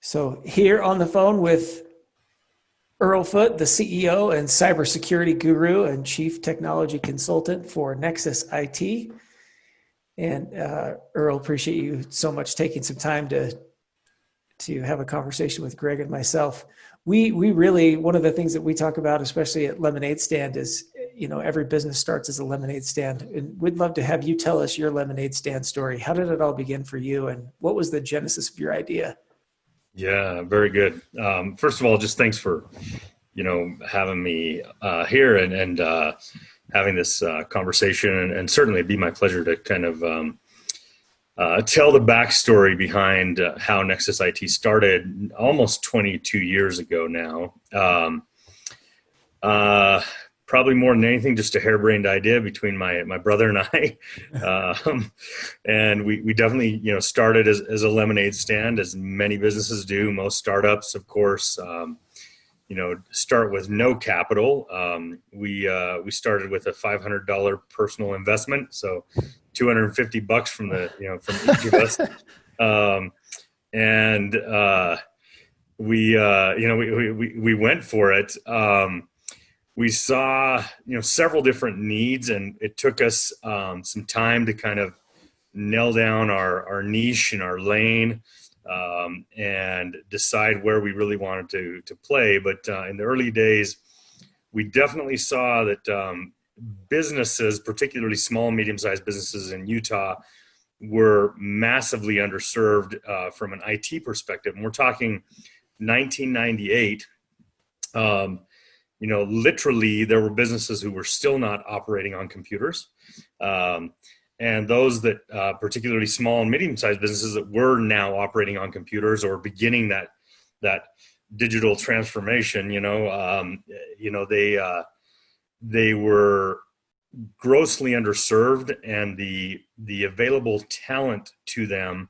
So here on the phone with Earl Foote, the CEO and cybersecurity guru and chief technology consultant for Nexus IT. And Earl, appreciate you so much taking some time to have a conversation with Greg and myself. We really, one of the things that we talk about, especially at Lemonade Stand, is every business starts as a lemonade stand, and we'd love to have you tell us your lemonade stand story. How did it all begin for you, and what was the genesis of your idea? Yeah, very good. First of all, just thanks for, having me here and having this conversation. And certainly it'd be my pleasure to kind of tell the backstory behind how Nexus IT started almost 22 years ago now. Probably more than anything, just a harebrained idea between my brother and I. And we definitely, started as a lemonade stand, as many businesses do. Most startups, of course, start with no capital. We started with a $500 personal investment. So $250 from from each of us. And we went for it. We saw, several different needs, and it took us some time to kind of nail down our niche and our lane, and decide where we really wanted to play. But in the early days, we definitely saw that businesses, particularly small and medium-sized businesses in Utah, were massively underserved from an IT perspective. And we're talking 1998. Literally there were businesses who were still not operating on computers. And those that, particularly small and medium-sized businesses that were now operating on computers or beginning that digital transformation, they were grossly underserved, and the available talent to them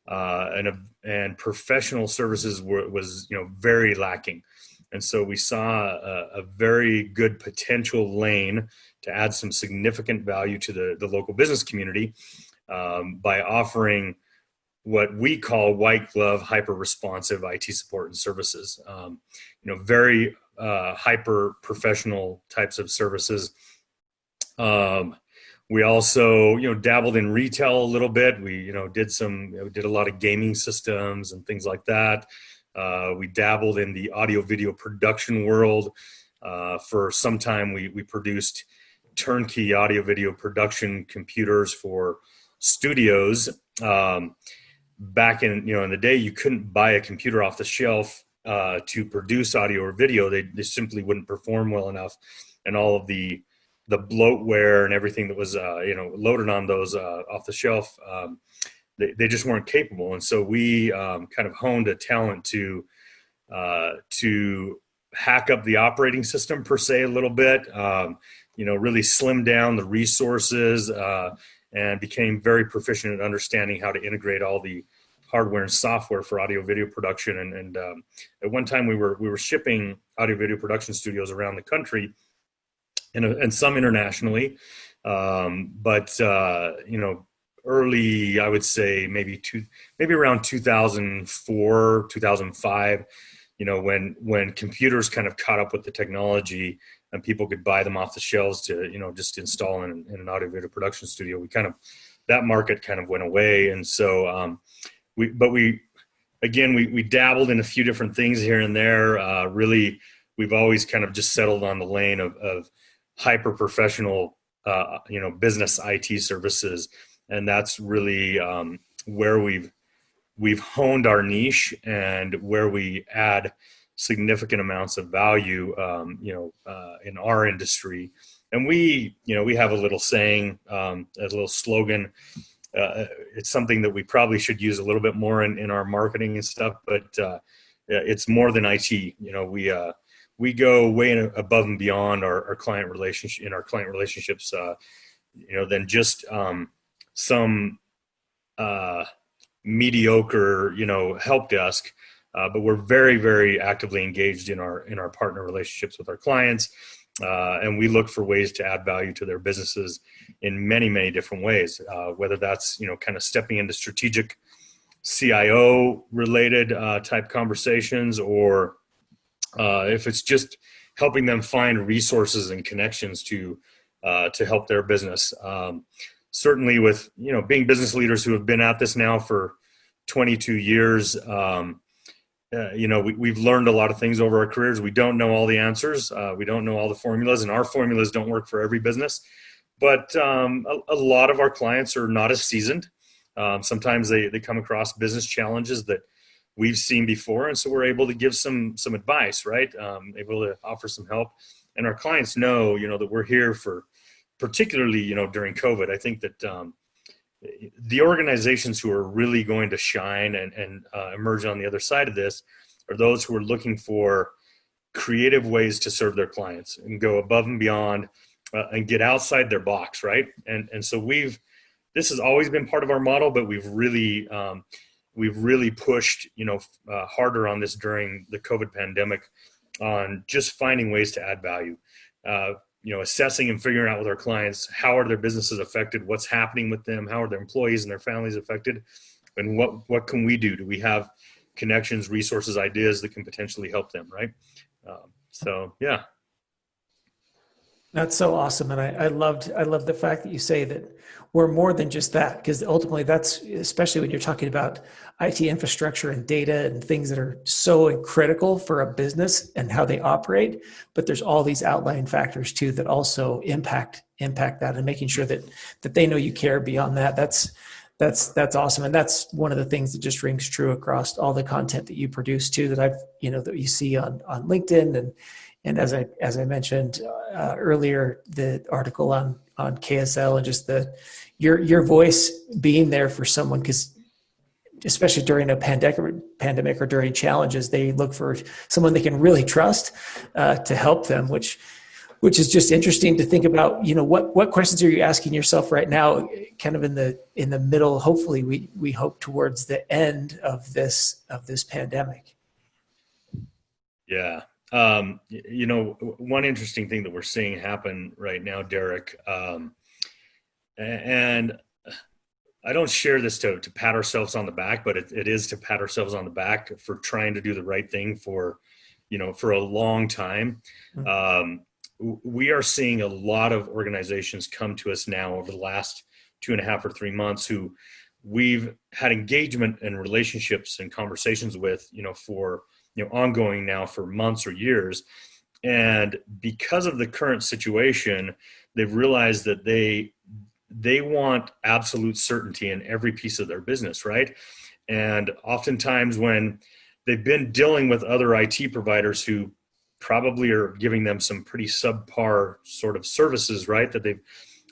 and professional services was very lacking. And so we saw a very good potential lane to add some significant value to the local business community by offering what we call white glove, hyper responsive IT support and services. Very hyper professional types of services. We also, dabbled in retail a little bit. We, did a lot of gaming systems and things like that. We dabbled in the audio video production world. For some time, we produced turnkey audio video production computers for studios. Back in the day, you couldn't buy a computer off the shelf to produce audio or video. They simply wouldn't perform well enough, and all of the bloatware and everything that was loaded on those off the shelf. They just weren't capable. And so we kind of honed a talent to hack up the operating system per se a little bit, really slim down the resources, and became very proficient at understanding how to integrate all the hardware and software for audio video production. And at one time we were shipping audio video production studios around the country and some internationally. But early, I would say maybe around 2004, 2005, when computers kind of caught up with the technology and people could buy them off the shelves to, just install in an audio video production studio, that market kind of went away. And so, we dabbled in a few different things here and there. Really, we've always kind of just settled on the lane of hyper professional, business IT services. And that's really where we've honed our niche and where we add significant amounts of value, in our industry. And we have a little saying, a little slogan. It's something that we probably should use a little bit more in our marketing and stuff, but it's more than IT. We go way above and beyond our client relationship relationships, than just some mediocre, help desk, but we're very, very actively engaged in our partner relationships with our clients, and we look for ways to add value to their businesses in many, many different ways. Whether that's kind of stepping into strategic CIO related type conversations, or if it's just helping them find resources and connections to help their business. Certainly, with being business leaders who have been at this now for 22 years, we've learned a lot of things over our careers. We don't know all the answers. We don't know all the formulas, and our formulas don't work for every business. But a lot of our clients are not as seasoned. Sometimes they come across business challenges that we've seen before, and so we're able to give some advice, right? Able to offer some help, and our clients know, that we're here for, particularly, during COVID. I think that the organizations who are really going to shine and emerge on the other side of this are those who are looking for creative ways to serve their clients and go above and beyond and get outside their box, right? And so this has always been part of our model, but we've really pushed, harder on this during the COVID pandemic on just finding ways to add value. Assessing and figuring out with our clients, how are their businesses affected? What's happening with them? How are their employees and their families affected? And what can we do? Do we have connections, resources, ideas that can potentially help them, right? Yeah. That's so awesome. And I loved the fact that you say that we're more than just that, because ultimately that's, especially when you're talking about IT infrastructure and data and things that are so critical for a business and how they operate. But there's all these outlying factors too that also impact that, and making sure that they know you care beyond that. That's awesome. And that's one of the things that just rings true across all the content that you produce too, that that you see on LinkedIn. And as I mentioned earlier, the article on KSL, and just your voice being there for someone, because especially during a pandemic or during challenges, they look for someone they can really trust to help them, which is just interesting to think about. What questions are you asking yourself right now, kind of in the middle? Hopefully, we hope towards the end of this pandemic. Yeah. One interesting thing that we're seeing happen right now, Derek, and I don't share this to pat ourselves on the back, but it is to pat ourselves on the back for trying to do the right thing for a long time. We are seeing a lot of organizations come to us now over the last 2.5 or 3 months who we've had engagement and relationships and conversations with, for ongoing now for months or years. And because of the current situation, they've realized that they want absolute certainty in every piece of their business, right? And oftentimes when they've been dealing with other IT providers who probably are giving them some pretty subpar sort of services, right, that they've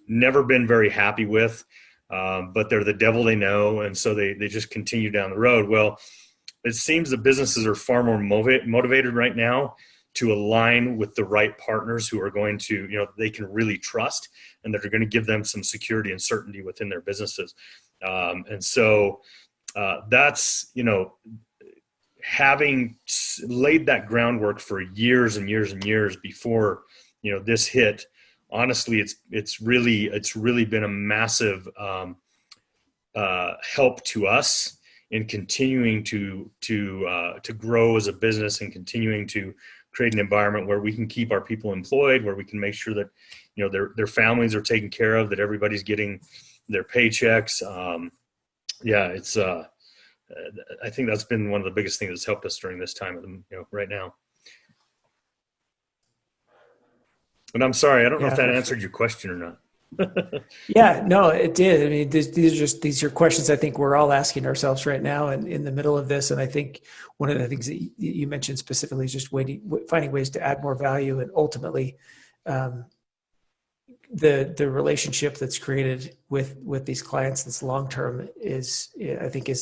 never been very happy with, but they're the devil they know, and so they just continue down the road. Well, it seems that businesses are far more motivated right now to align with the right partners who are going to, they can really trust, and that are going to give them some security and certainty within their businesses. And so that's, having laid that groundwork for years and years and years before, this hit, honestly, it's really been a massive help to us in continuing to grow as a business, and continuing to create an environment where we can keep our people employed, where we can make sure that their families are taken care of, that everybody's getting their paychecks. It's I think that's been one of the biggest things that's helped us during this time, right now. And I'm sorry, I don't know if that answered your question or not. Yeah, no, it did. I mean, these are questions I think we're all asking ourselves right now, and in the middle of this. And I think one of the things that you mentioned specifically is just finding ways to add more value, and ultimately, the relationship that's created with these clients that's long term is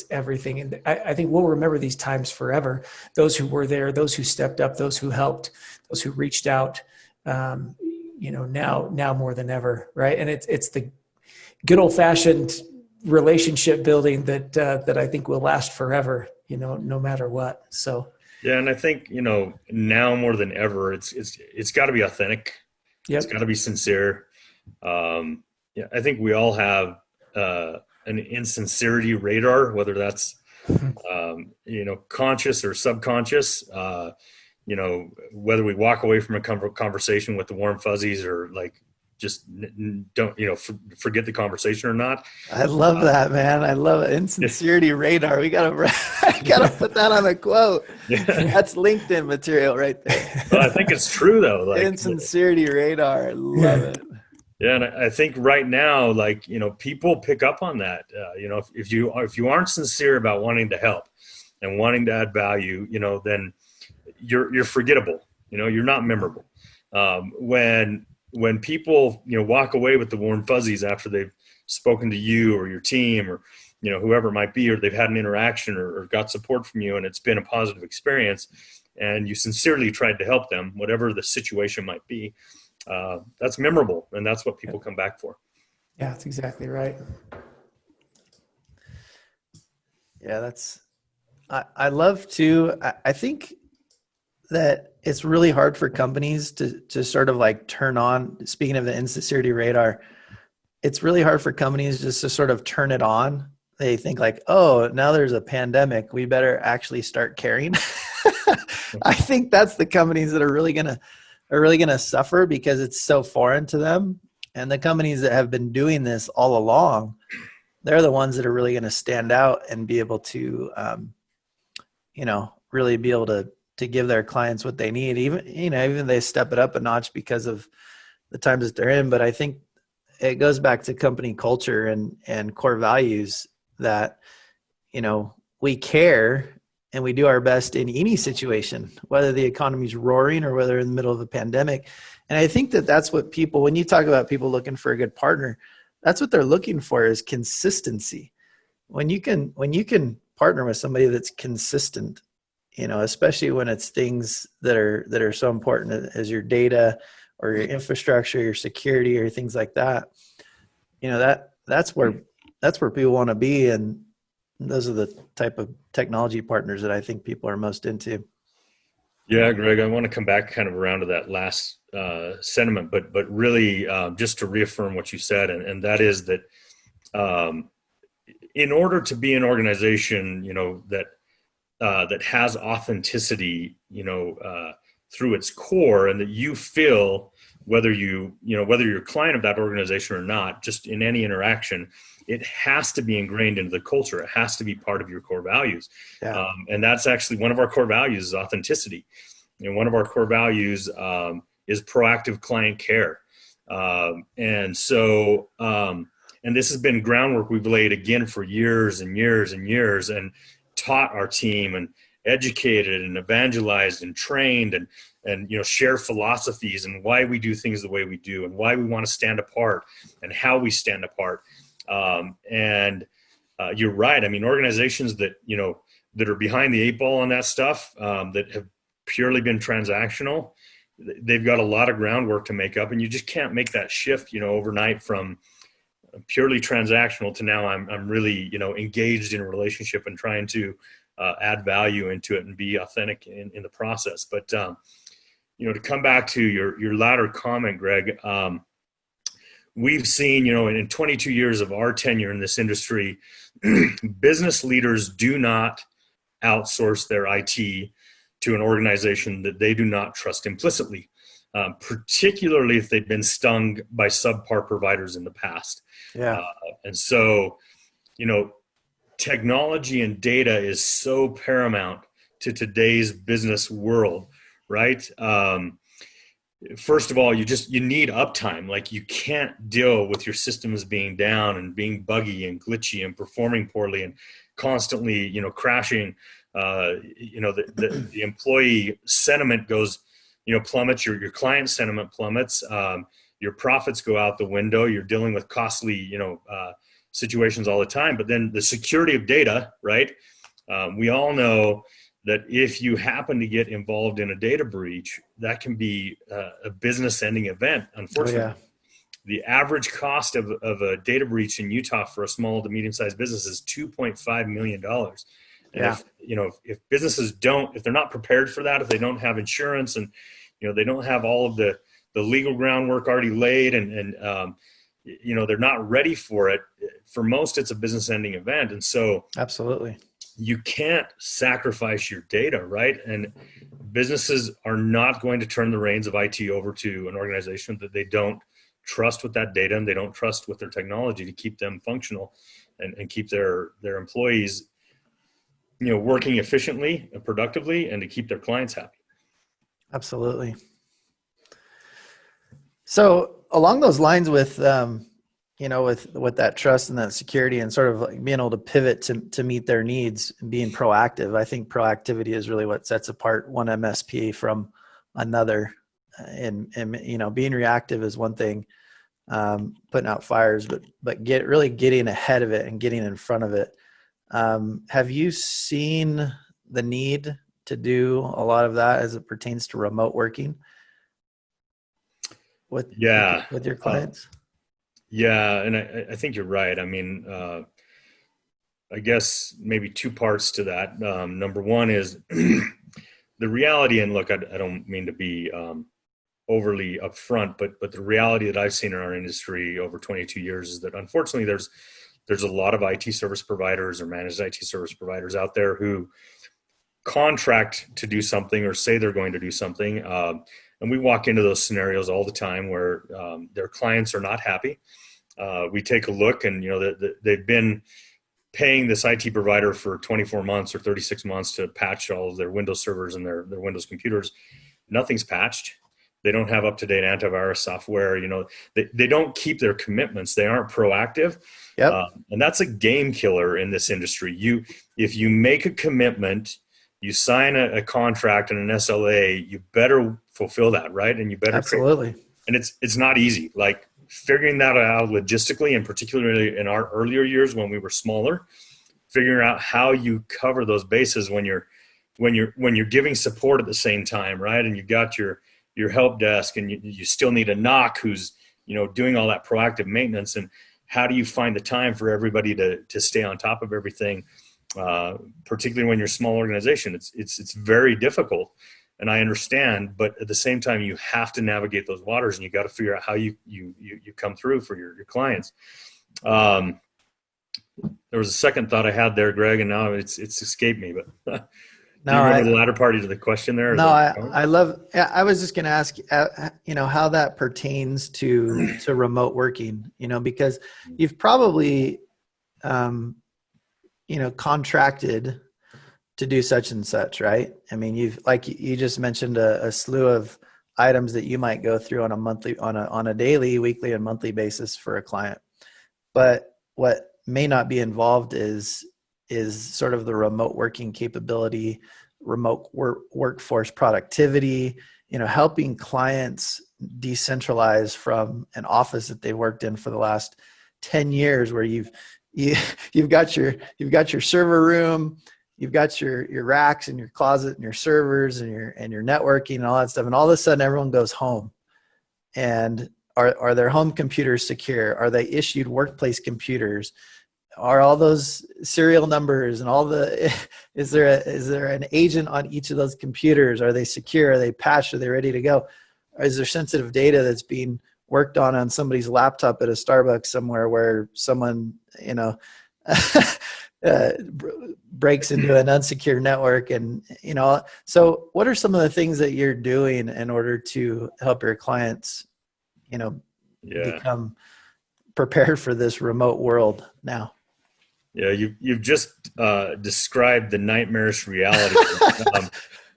everything. And I think we'll remember these times forever. Those who were there, those who stepped up, those who helped, those who reached out. Now more than ever, right? And it's the good old fashioned relationship building that I think will last forever, no matter what. So yeah, and I think now more than ever, it's got to be authentic. Yep. It's got to be sincere. I think we all have an insincerity radar, whether that's conscious or subconscious, whether we walk away from a conversation with the warm fuzzies or like just don't, forget the conversation or not. I love that, man. I love it. Insincerity radar. We gotta put that on a quote. Yeah. That's LinkedIn material right there. Well, I think it's true though. Like insincerity radar. I love it. Yeah, and I think right now, like, people pick up on that. If you aren't sincere about wanting to help and wanting to add value, then you're forgettable. You're not memorable. When people walk away with the warm fuzzies after they've spoken to you or your team or whoever it might be, or they've had an interaction or got support from you and it's been a positive experience, and you sincerely tried to help them, whatever the situation might be. That's memorable, and that's what people come back for. Yeah, that's exactly right. Yeah, I love to, I think that it's really hard for companies to sort of like turn on, speaking of the insincerity radar, it's really hard for companies just to sort of turn it on. They think like, oh, now there's a pandemic, we better actually start caring. I think that's the companies that are really going to suffer because it's so foreign to them. And the companies that have been doing this all along, they're the ones that are really going to stand out and be able to, really be able to give their clients what they need. Even they step it up a notch because of the times that they're in. But I think it goes back to company culture and core values that, we care and we do our best in any situation, whether the economy's roaring or whether in the middle of a pandemic. And I think that that's what people, when you talk about people looking for a good partner, that's what they're looking for is consistency. When you can partner with somebody that's consistent, especially when it's things that are so important as your data or your infrastructure, your security, or things like that, that's where people want to be. And those are the type of technology partners that I think people are most into. Yeah, Greg, I want to come back kind of around to that last sentiment, but really just to reaffirm what you said, and that is that in order to be an organization, that has authenticity, through its core, and that you feel whether you're a client of that organization or not, just in any interaction, it has to be ingrained into the culture. It has to be part of your core values. Yeah. And that's actually one of our core values is authenticity. One of our core values is proactive client care. And this has been groundwork we've laid again for years and years and years, and taught our team and educated and evangelized and trained and share philosophies and why we do things the way we do and why we want to stand apart and how we stand apart. You're right. I mean, organizations that are behind the eight ball on that stuff, that have purely been transactional, they've got a lot of groundwork to make up, and you just can't make that shift, overnight from purely transactional to now I'm really, engaged in a relationship and trying to add value into it and be authentic in the process. But, to come back to your latter comment, Greg, we've seen, in 22 years of our tenure in this industry, business leaders do not outsource their IT to an organization that they do not trust implicitly, particularly if they've been stung by subpar providers in the past. Yeah. And so, technology and data is so paramount to today's business world, right? First of all, you need uptime. Like, you can't deal with your systems being down and being buggy and glitchy and performing poorly and constantly, crashing. The employee sentiment goes, plummets. Your client sentiment plummets. Your profits go out the window. You're dealing with costly, situations all the time. But then the security of data, right? We all know that if you happen to get involved in a data breach, that can be a business-ending event. Unfortunately, Oh, yeah. The average cost of a data breach in Utah for a small to medium-sized business is $2.5 million. And Yeah. if businesses if they're not prepared for that, if they don't have insurance and, they don't have all of the legal groundwork already laid and they're not ready for it, for most, it's a business-ending event. And so Absolutely. you can't sacrifice your data, right? And businesses are not going to turn the reins of IT over to an organization that they don't trust with that data and they don't trust with their technology to keep them functional and keep their employees, working efficiently and productively, and to keep their clients happy. Absolutely. So along those lines with, with that trust and that security and sort of like being able to pivot to meet their needs and being proactive, I think proactivity is really what sets apart one MSP from another. And being reactive is one thing, putting out fires, but really getting ahead of it and getting in front of it. Have you seen the need to do a lot of that as it pertains to remote working with your clients? Yeah, and I think you're right. I mean, I guess maybe two parts to that. Number one is the reality, and look, I don't mean to be overly upfront, but the reality that I've seen in our industry over 22 years is that unfortunately there's a lot of IT service providers or managed IT service providers out there who contract to do something or say they're going to do something. And we walk into those scenarios all the time where their clients are not happy. We take a look and, they've been paying this IT provider for 24 months or 36 months to patch all of their Windows servers and their Windows computers. Nothing's patched. They don't have up-to-date antivirus software. They don't keep their commitments. They aren't proactive. Yep. And that's a game killer in this industry. If you make a commitment, you sign a contract and an SLA, you better fulfill that, right? And you better absolutely. And it's not easy. Like figuring that out logistically, and particularly in our earlier years when we were smaller, figuring out how you cover those bases when you're giving support at the same time, right? And you've got your help desk, and you still need a NOC who's doing all that proactive maintenance. And how do you find the time for everybody to stay on top of everything? Particularly when you're a small organization, it's very difficult, and I understand. But at the same time, you have to navigate those waters, and you got to figure out how you come through for your clients. There was a second thought I had there, Greg, and now it's escaped me. But do you remember the latter part of the question there? No, I love. I was just going to ask, how that pertains to remote working. Because you've probably contracted to do such and such, right? I mean, you just mentioned a slew of items that you might go through on a daily, weekly, and monthly basis for a client. But what may not be involved is sort of the remote working capability, remote workforce productivity, helping clients decentralize from an office that they worked in for the last 10 years, where you've got your server room, you've got your racks and your closet and your servers and your networking and all that stuff. And all of a sudden everyone goes home. And are their home computers secure? Are they issued workplace computers? Are all those serial numbers and is there an agent on each of those computers? Are they secure? Are they patched? Are they ready to go? Or is there sensitive data that's being worked on somebody's laptop at a Starbucks somewhere where someone, breaks into an unsecure network? And, so what are some of the things that you're doing in order to help your clients, become prepared for this remote world now? Yeah, you've just described the nightmarish reality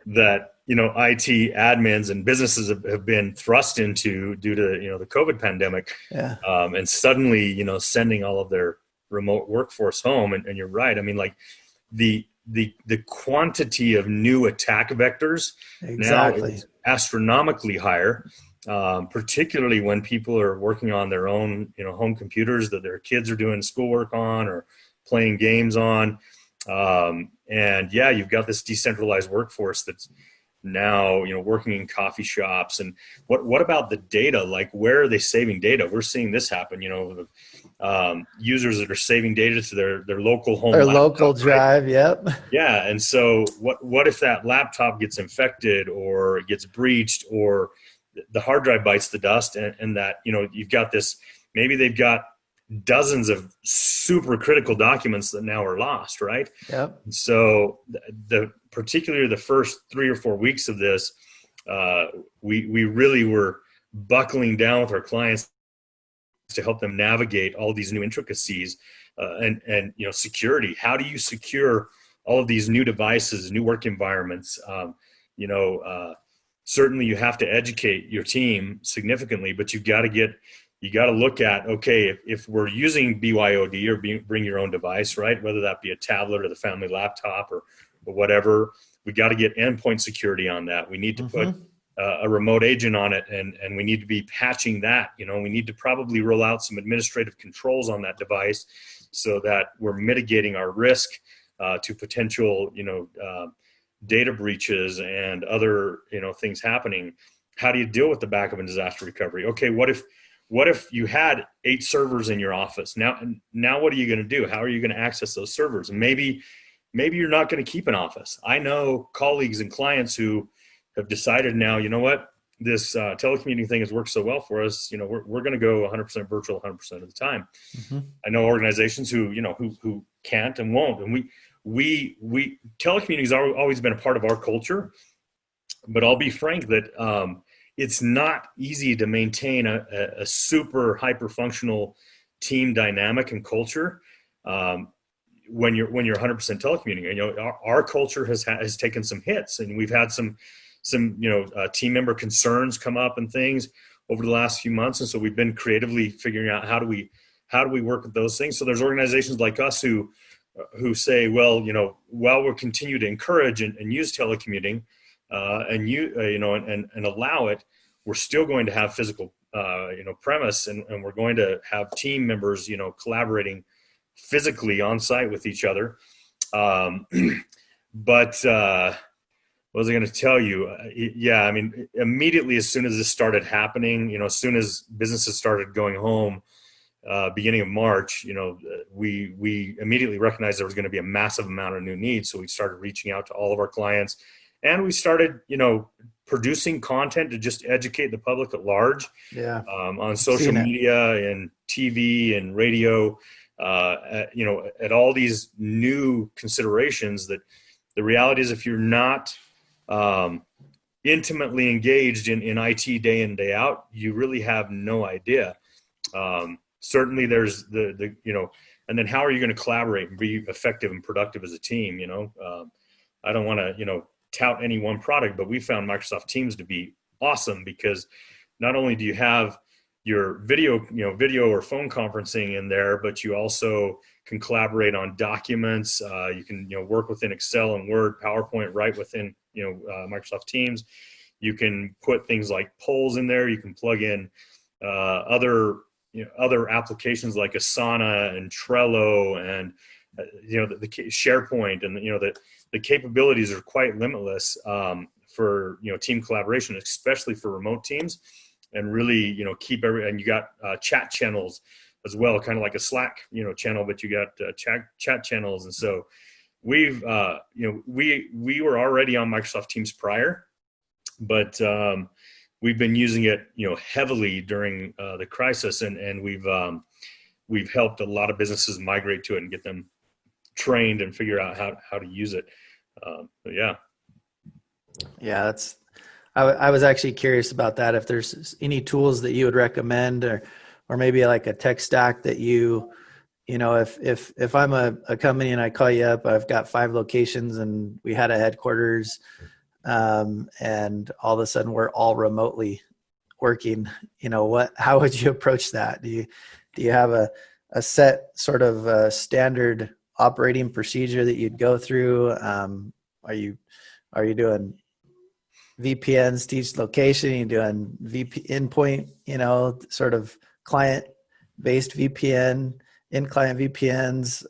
that IT admins and businesses have been thrust into due to the COVID pandemic. Yeah. And suddenly sending all of their remote workforce home. And you're right. I mean, like the quantity of new attack vectors exactly. now is astronomically higher. Particularly when people are working on their own, home computers that their kids are doing schoolwork on or playing games on. And yeah, you've got this decentralized workforce that's now, working in coffee shops. And what about the data? Like, where are they saving data? We're seeing this happen, users that are saving data to their local home. Their laptop, local drive. right? Yep. Yeah. And so what if that laptop gets infected or gets breached, or the hard drive bites the dust, and that, you've got this, maybe they've got dozens of super critical documents that now are lost, right? Yep. So particularly the first 3 or 4 weeks of this, we really were buckling down with our clients to help them navigate all these new intricacies, and security. How do you secure all of these new devices, new work environments? Certainly you have to educate your team significantly, but you got to look at, okay, if we're using BYOD or bring your own device, right? Whether that be a tablet or the family laptop or whatever, we got to get endpoint security on that. We need to put a remote agent on it, and we need to be patching that. We need to probably roll out some administrative controls on that device so that we're mitigating our risk to potential, data breaches and other, things happening. How do you deal with the backup and disaster recovery? Okay, what if you had 8 servers in your office? Now what are you going to do? How are you going to access those servers? And maybe you're not going to keep an office. I know colleagues and clients who have decided now, you know what, this telecommuting thing has worked so well for us. We're going to go 100% virtual 100% of the time. I know organizations who can't and won't. And we telecommuting has always been a part of our culture, but I'll be frank that it's not easy to maintain a super hyper functional team dynamic and culture when you're 100% telecommuting. Our culture has taken some hits, and we've had some team member concerns come up and things over the last few months, and so we've been creatively figuring out how do we work with those things. So there's organizations like us who say, well, while we'll continue to encourage and use telecommuting and allow it, we're still going to have physical premise, and we're going to have team members collaborating physically on site with each other. But what was I going to tell you? Immediately as soon as this started happening, as soon as businesses started going home, beginning of March, we immediately recognized there was going to be a massive amount of new needs. So we started reaching out to all of our clients, and we started, producing content to just educate the public at large. Yeah. On social media and TV and radio, at all these new considerations that the reality is, if you're not intimately engaged in IT day in, day out, you really have no idea. Certainly there's and then how are you going to collaborate and be effective and productive as a team? I don't want to, tout any one product, but we found Microsoft Teams to be awesome because not only do you have your video or phone conferencing in there, but you also can collaborate on documents. You can, work within Excel and Word, PowerPoint right within, Microsoft Teams. You can put things like polls in there. You can plug in other applications like Asana and Trello and, the SharePoint, and, the capabilities are quite limitless for, team collaboration, especially for remote teams, and really, keep and you got chat channels as well, kind of like a Slack, channel, but you got chat channels. And so we've, we were already on Microsoft Teams prior, but we've been using it, heavily during the crisis, and we've helped a lot of businesses migrate to it and get them trained and figure out how to use it. Yeah. Yeah, I was actually curious about that. If there's any tools that you would recommend, or maybe like a tech stack that if I'm a company and I call you up, I've got 5 locations and we had a headquarters, and all of a sudden we're all remotely working, how would you approach that? Do you have a set sort of standard operating procedure that you'd go through? Are you doing VPNs to each location? Are you doing endpoint, sort of client-based VPN, in-client VPNs?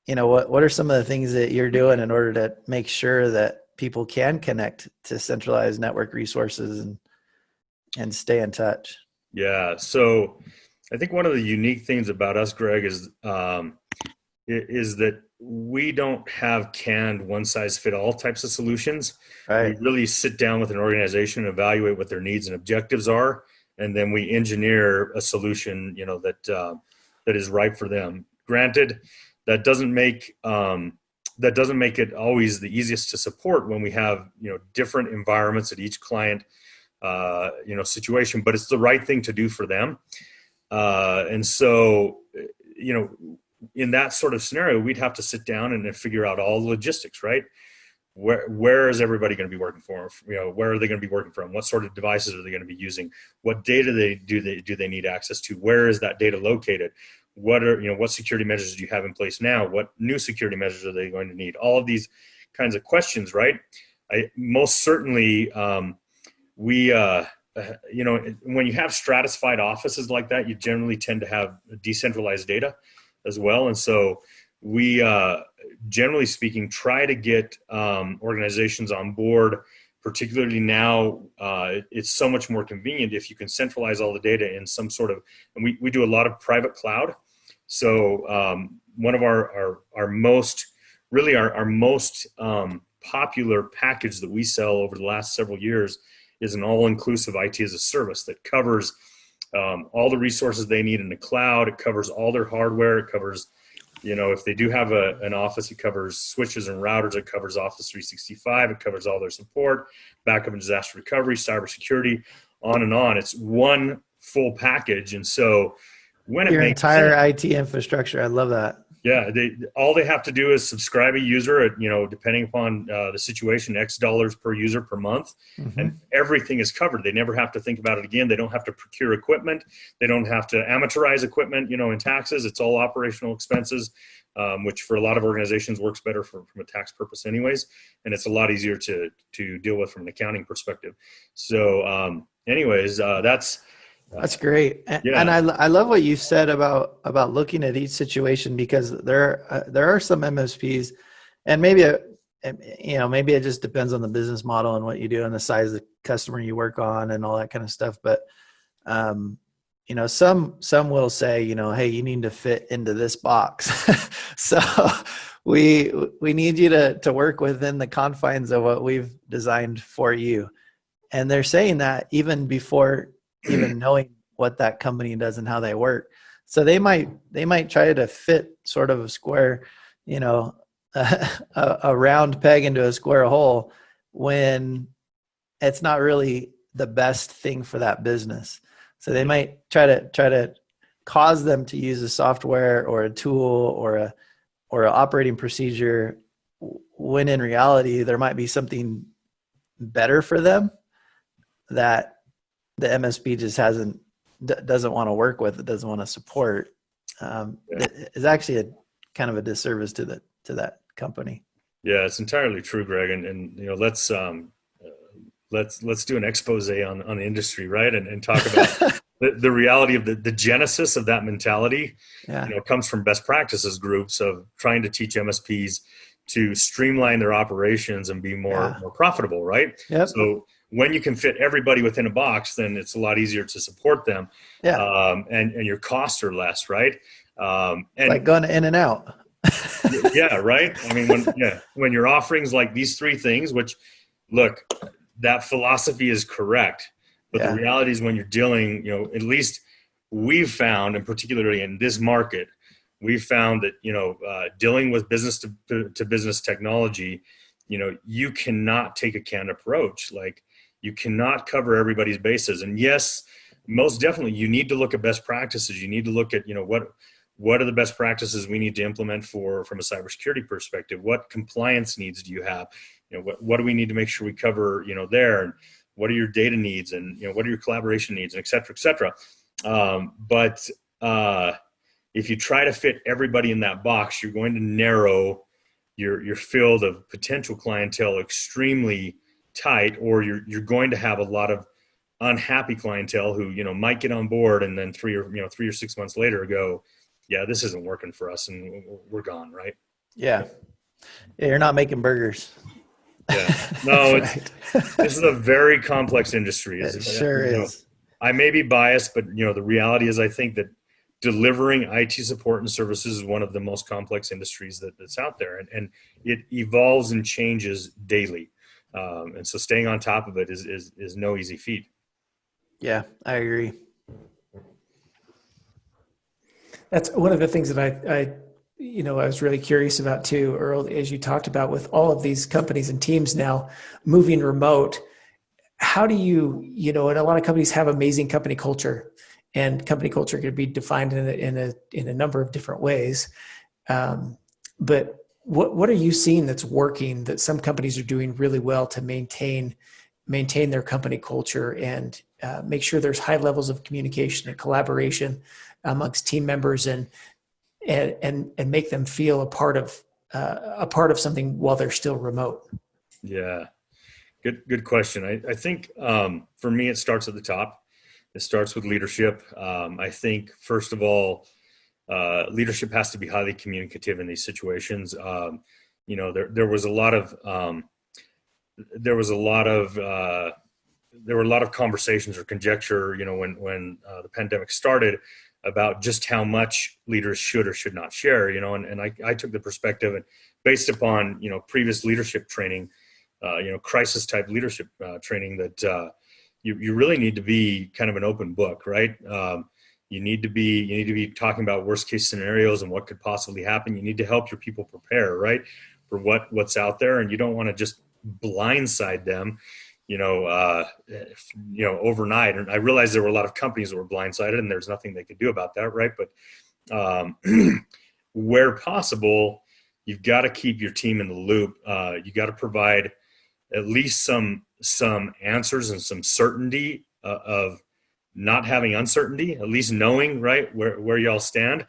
What are some of the things that you're doing in order to make sure that people can connect to centralized network resources and stay in touch? Yeah. So I think one of the unique things about us, Greg, is that we don't have canned one-size-fit-all types of solutions. Right. We really sit down with an organization and evaluate what their needs and objectives are, and then we engineer a solution, that is right for them. Granted, that doesn't make it always the easiest to support when we have, different environments at each client, situation, but it's the right thing to do for them. And so, in that sort of scenario, we'd have to sit down and figure out all the logistics, right? Where is everybody going to be working for? Where are they going to be working from? What sort of devices are they going to be using? What data do they need access to? Where is that data located? What security measures do you have in place now? What new security measures are they going to need? All of these kinds of questions, right? Most certainly, when you have stratified offices like that, you generally tend to have decentralized data as well. And so we, generally speaking, try to get organizations on board, particularly now. It's so much more convenient if you can centralize all the data in some sort of, and we do a lot of private cloud. So one of our most popular package that we sell over the last several years is an all-inclusive IT as a service that covers all the resources they need in the cloud. It covers all their hardware. It covers, if they do have an office, it covers switches and routers. It covers Office 365. It covers all their support, backup and disaster recovery, cybersecurity, on and on. It's one full package. And so when your it makes entire sense, IT infrastructure, I love that. yeah, all they have to do is subscribe a user at, depending upon the situation, X dollars per user per month, and everything is covered. They never have to think about it again. They don't have to procure equipment. They don't have to amateurize equipment, in taxes. It's all operational expenses, which for a lot of organizations works better from a tax purpose anyways. And it's a lot easier to deal with from an accounting perspective. So that's great. Yeah. And I love what you said about looking at each situation, because there are some MSPs, and maybe it just depends on the business model and what you do and the size of the customer you work on and all that kind of stuff. But some will say, hey, you need to fit into this box. So we need you to work within the confines of what we've designed for you. And they're saying that even before even knowing what that company does and how they work. So they might try to fit sort of a square, a round peg into a square hole, when it's not really the best thing for that business. So they might try to cause them to use a software or a tool or an operating procedure, when in reality there might be something better for them that the MSP just doesn't want to work with. It doesn't want to support. It's actually a kind of a disservice to that company. Yeah, it's entirely true, Greg. And let's do an expose on the industry, right? And talk about the reality of the genesis of that mentality. Yeah. Comes from best practices groups of trying to teach MSPs to streamline their operations and be more profitable, right? Yep. So when you can fit everybody within a box, then it's a lot easier to support them. Yeah. And your costs are less, right? And like going in and out. Yeah, right. I mean, when your offerings like these three things, which, look, that philosophy is correct, but the reality is when you're dealing, at least we've found, and particularly in this market, we've found that dealing with business to business technology, you cannot take a canned approach. Like, you cannot cover everybody's bases. And yes, most definitely, you need to look at best practices. You need to look at, what are the best practices we need to implement from a cybersecurity perspective? What compliance needs do you have? What do we need to make sure we cover, there? And what are your data needs? And, what are your collaboration needs? And et cetera, et cetera. But if you try to fit everybody in that box, you're going to narrow your field of potential clientele extremely tight, or you're going to have a lot of unhappy clientele who might get on board and then 3 or 6 months later go, yeah, this isn't working for us, and we're gone, right? Yeah, you're not making burgers. Yeah, no, Right. This is a very complex industry. It sure is. I may be biased, but the reality is, I think that delivering IT support and services is one of the most complex industries that's out there, and it evolves and changes daily. And so staying on top of it is no easy feat. Yeah, I agree. That's one of the things that I was really curious about too, Earl, as you talked about with all of these companies and teams now moving remote. How do and a lot of companies have amazing company culture, and company culture can be defined in a number of different ways. But what are you seeing that's working that some companies are doing really well to maintain their company culture and make sure there's high levels of communication and collaboration amongst team members and make them feel a part of something while they're still remote? Yeah. Good question. I think for me, it starts at the top. It starts with leadership. I think, first of all, leadership has to be highly communicative in these situations. There was a lot of there were a lot of conversations or conjecture, when the pandemic started, about just how much leaders should or should not share, and I took the perspective, and based upon, previous leadership training, crisis type leadership training, that you really need to be kind of an open book, right? You need to be talking about worst case scenarios and what could possibly happen. You need to help your people prepare, right, for what's out there, and you don't want to just blindside them, overnight. And I realized there were a lot of companies that were blindsided, and there's nothing they could do about that, right? But where possible, you've got to keep your team in the loop. You got to provide at least some answers and some certainty of not having uncertainty, at least knowing, right, where y'all stand,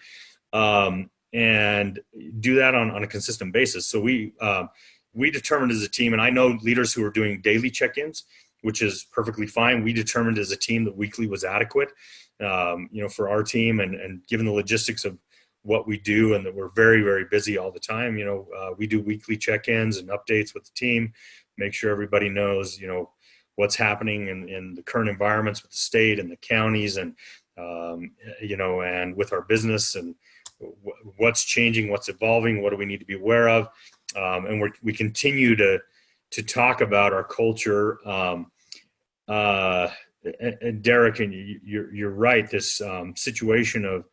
and do that on a consistent basis. So we determined as a team, and I know leaders who are doing daily check-ins, which is perfectly fine. We determined as a team that weekly was adequate, for our team, and given the logistics of what we do, and that we're very, very busy all the time, we do weekly check-ins and updates with the team, make sure everybody knows, what's happening in the current environments with the state and the counties, and, and with our business, and what's changing, what's evolving, what do we need to be aware of. And we continue to talk about our culture. And Derek, and you're right, this situation of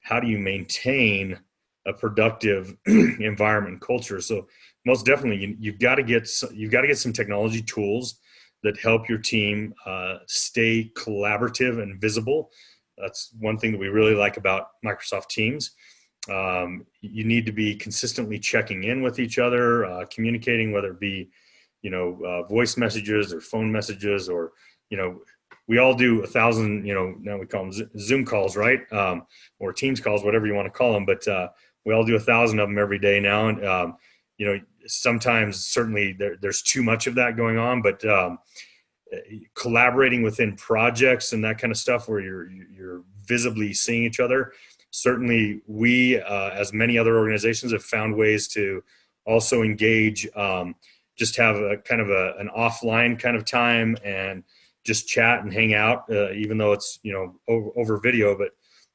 how do you maintain a productive environment and culture. So most definitely, you've got to get some technology tools that help your team stay collaborative and visible. That's one thing that we really like about Microsoft Teams. You need to be consistently checking in with each other, communicating, whether it be, voice messages or phone messages, or, we all do 1,000, now we call them Zoom calls, right? Or Teams calls, whatever you want to call them. But we all do 1,000 of them every day now. And, sometimes certainly there's too much of that going on, but collaborating within projects and that kind of stuff where you're visibly seeing each other. Certainly we, as many other organizations, have found ways to also engage, just have a kind of an offline kind of time and just chat and hang out, even though it's, over video, but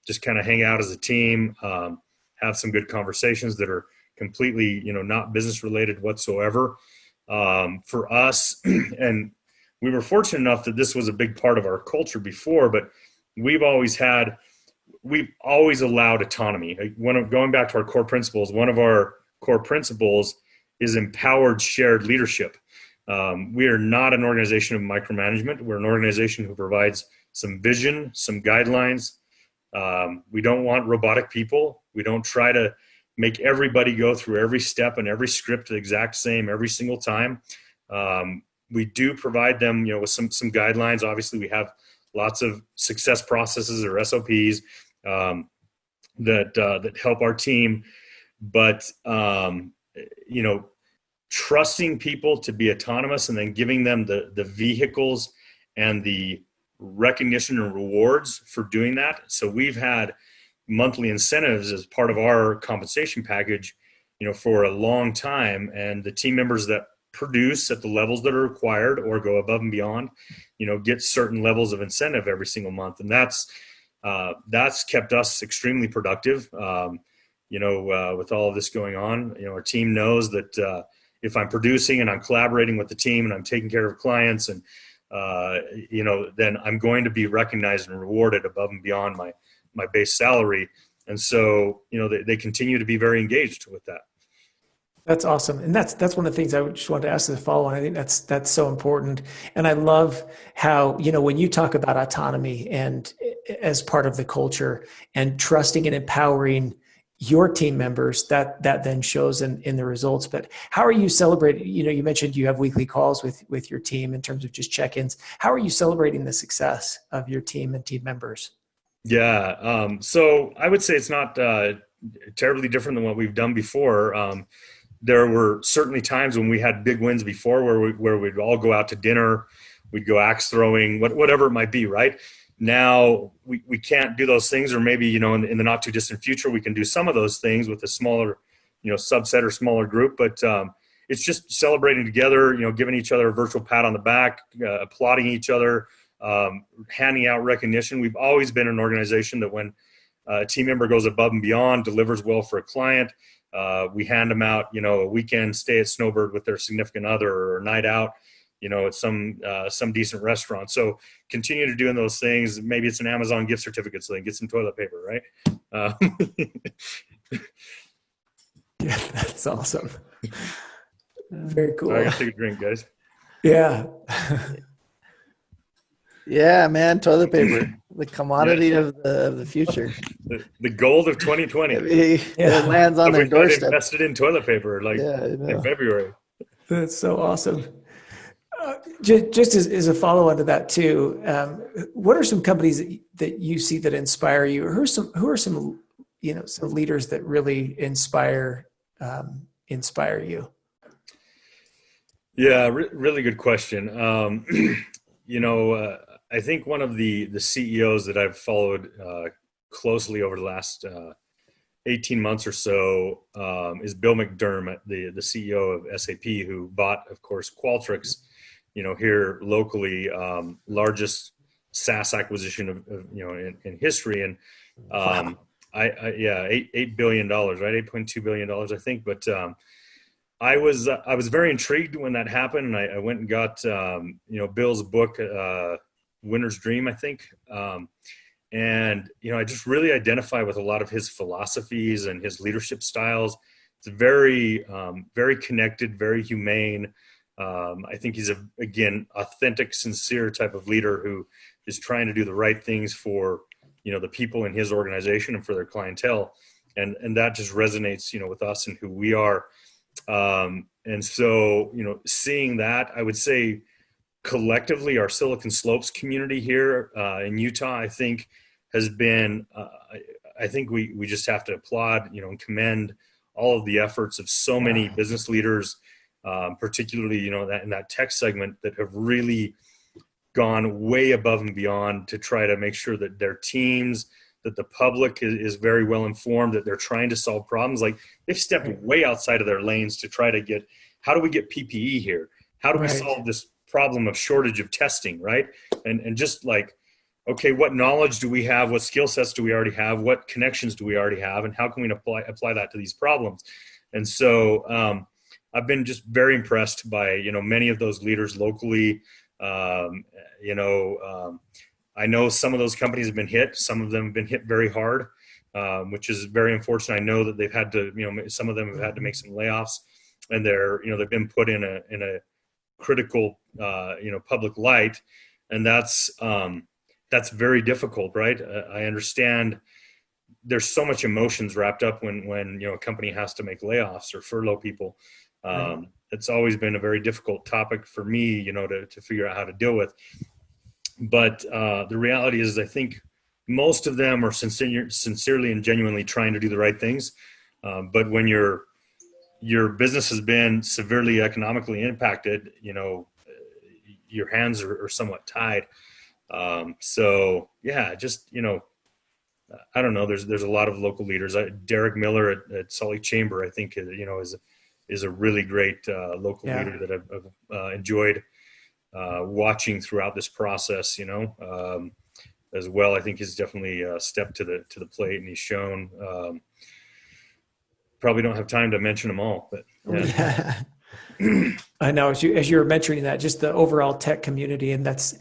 just kind of hang out as a team, have some good conversations that are completely, not business related whatsoever. For us, and we were fortunate enough that this was a big part of our culture before, but we've always allowed autonomy. Going back to our core principles, one of our core principles is empowered shared leadership. We are not an organization of micromanagement. We're an organization who provides some vision, some guidelines. We don't want robotic people. We don't try to make everybody go through every step and every script the exact same every single time. We do provide them, with some guidelines. Obviously, we have lots of success processes or SOPs that help our team, but trusting people to be autonomous and then giving them the vehicles and the recognition and rewards for doing that. So we've had monthly incentives as part of our compensation package, for a long time, and the team members that produce at the levels that are required or go above and beyond, get certain levels of incentive every single month. And that's kept us extremely productive. With all of this going on, our team knows that if I'm producing and I'm collaborating with the team and I'm taking care of clients and then I'm going to be recognized and rewarded above and beyond my base salary. And so, they continue to be very engaged with that. That's awesome. And that's one of the things I just wanted to ask as a follow-on. I think that's so important. And I love how, when you talk about autonomy and as part of the culture and trusting and empowering your team members, that then shows in the results. But how are you celebrating? You mentioned you have weekly calls with your team in terms of just check-ins. How are you celebrating the success of your team and team members? Yeah. So I would say it's not terribly different than what we've done before. There were certainly times when we had big wins before where we'd all go out to dinner, we'd go axe throwing, whatever it might be, right? Now we can't do those things, or maybe, in the not too distant future, we can do some of those things with a smaller, subset or smaller group. But it's just celebrating together, giving each other a virtual pat on the back, applauding each other, handing out recognition. We've always been an organization that when a team member goes above and beyond, delivers well for a client, we hand them out, a weekend stay at Snowbird with their significant other, or a night out, at some decent restaurant. So continue to doing those things. Maybe it's an Amazon gift certificate, so they can get some toilet paper, right? Yeah, that's awesome. Very cool. I gotta take a drink, guys. Yeah. Yeah, man, toilet paper, the commodity of the future. The gold of 2020. It lands on their doorstep. Invested in toilet paper in February. That's so awesome. Just as a follow-on to that too, what are some companies that you see that inspire you? Who are some some leaders that really inspire you? Yeah, really good question. I think one of the CEOs that I've followed closely over the last 18 months or so is Bill McDermott, the CEO of SAP, who bought, of course, Qualtrics, here locally, largest SaaS acquisition of in history. And Wow. $8 billion, right? $8.2 billion, I think. But I was very intrigued when that happened, and I went and got Bill's book, Winner's Dream, I think. And I just really identify with a lot of his philosophies and his leadership styles. It's very, very connected, very humane. I think he's again, authentic, sincere type of leader who is trying to do the right things for, the people in his organization and for their clientele. And that just resonates, with us and who we are. And so, seeing that, I would say collectively our Silicon Slopes community here in Utah, I think has been, I think we just have to applaud, and commend all of the efforts of so many business leaders, particularly, that in that tech segment, that have really gone way above and beyond to try to make sure that their teams, that the public is very well informed, that they're trying to solve problems. Like, they've stepped way outside of their lanes to try to get, how do we get PPE here? How do we solve this problem of shortage of testing, right? And just like, okay, what knowledge do we have? What skill sets do we already have? What connections do we already have? And how can we apply that to these problems? And so I've been just very impressed by, many of those leaders locally. I know some of those companies have been hit. Some of them have been hit very hard, which is very unfortunate. I know that they've had to, some of them have had to make some layoffs, and they've been put in a critical, public light, and that's very difficult, right? I understand there's so much emotions wrapped up when a company has to make layoffs or furlough people. It's always been a very difficult topic for me, to figure out how to deal with. But the reality is, I think most of them are sincerely and genuinely trying to do the right things. But when your business has been severely economically impacted, your hands are somewhat tied. So yeah, just, I don't know. There's a lot of local leaders. Derek Miller at Salt Lake Chamber, I think, is a really great local leader that I've enjoyed watching throughout this process. As well. I think he's definitely stepped to the plate, and he's shown. Probably don't have time to mention them all, but yeah. I know as you were mentioning that, just the overall tech community, and that's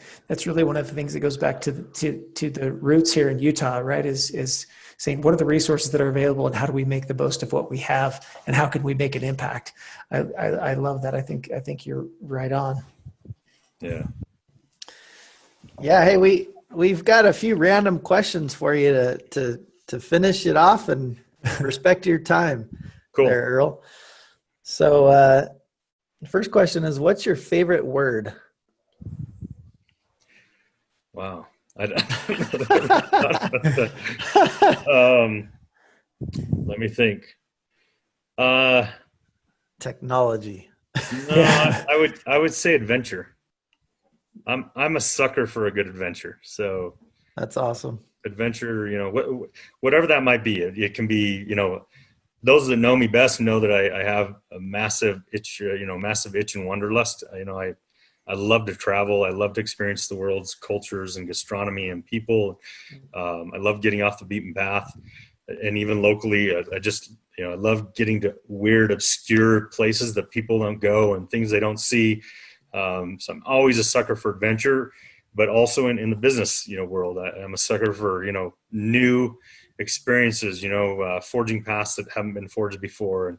really one of the things that goes back to the roots here in Utah, right? Is saying what are the resources that are available, and how do we make the most of what we have, and how can we make an impact? I love that. I think you're right on. Yeah. Yeah. Hey, we've got a few random questions for you to finish it off and respect your time. Cool. There, Earl. So, the first question is, what's your favorite word? Wow. Let me think. Technology. No, I would say adventure. I'm a sucker for a good adventure. So That's awesome. adventure, whatever that might be. It can be, those that know me best know that I have a massive itch, massive itch and wanderlust. I love to travel. I love to experience the world's cultures and gastronomy and people. I love getting off the beaten path, and even locally, I just, I love getting to weird, obscure places that people don't go and things they don't see. So I'm always a sucker for adventure, but also in the business, world, I'm a sucker for, new experiences, forging paths that haven't been forged before. And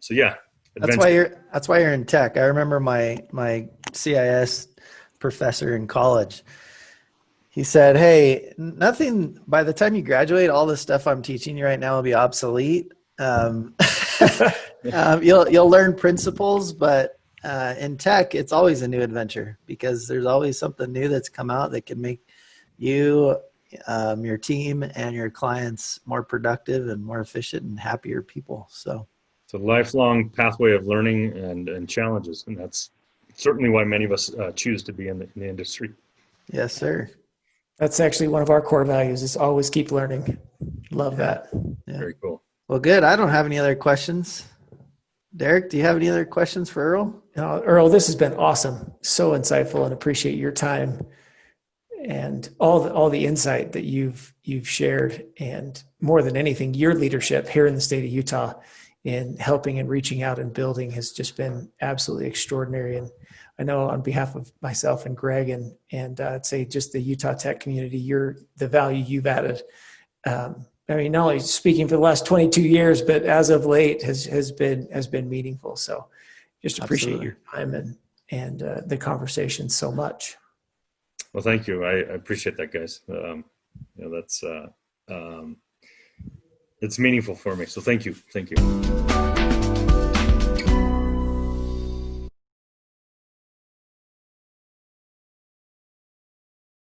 so, yeah. Adventure. That's why you're in tech. I remember my CIS professor in college. He said, "Hey, nothing. By the time you graduate, all the stuff I'm teaching you right now will be obsolete. You'll learn principles, but in tech, it's always a new adventure because there's always something new that's come out that can make you, your team, and your clients more productive and more efficient and happier people." So it's a lifelong pathway of learning and challenges, and that's certainly why many of us choose to be in the industry. Yes, sir. That's actually one of our core values, is always keep learning. Love that. Yeah. Very cool. Well, good. I don't have any other questions. Derek, do you have any other questions for Earl? Earl, this has been awesome. So insightful, and appreciate your time and all the insight that you've shared, and more than anything, your leadership here in the state of Utah in helping and reaching out and building has just been absolutely extraordinary. And I know on behalf of myself and Greg and I'd say just the Utah tech community, the value you've added. Not only speaking for the last 22 years, but as of late has been meaningful. So just appreciate your time and the conversation so much. Well, thank you. I appreciate that, guys. That's it's meaningful for me. So thank you. Thank you.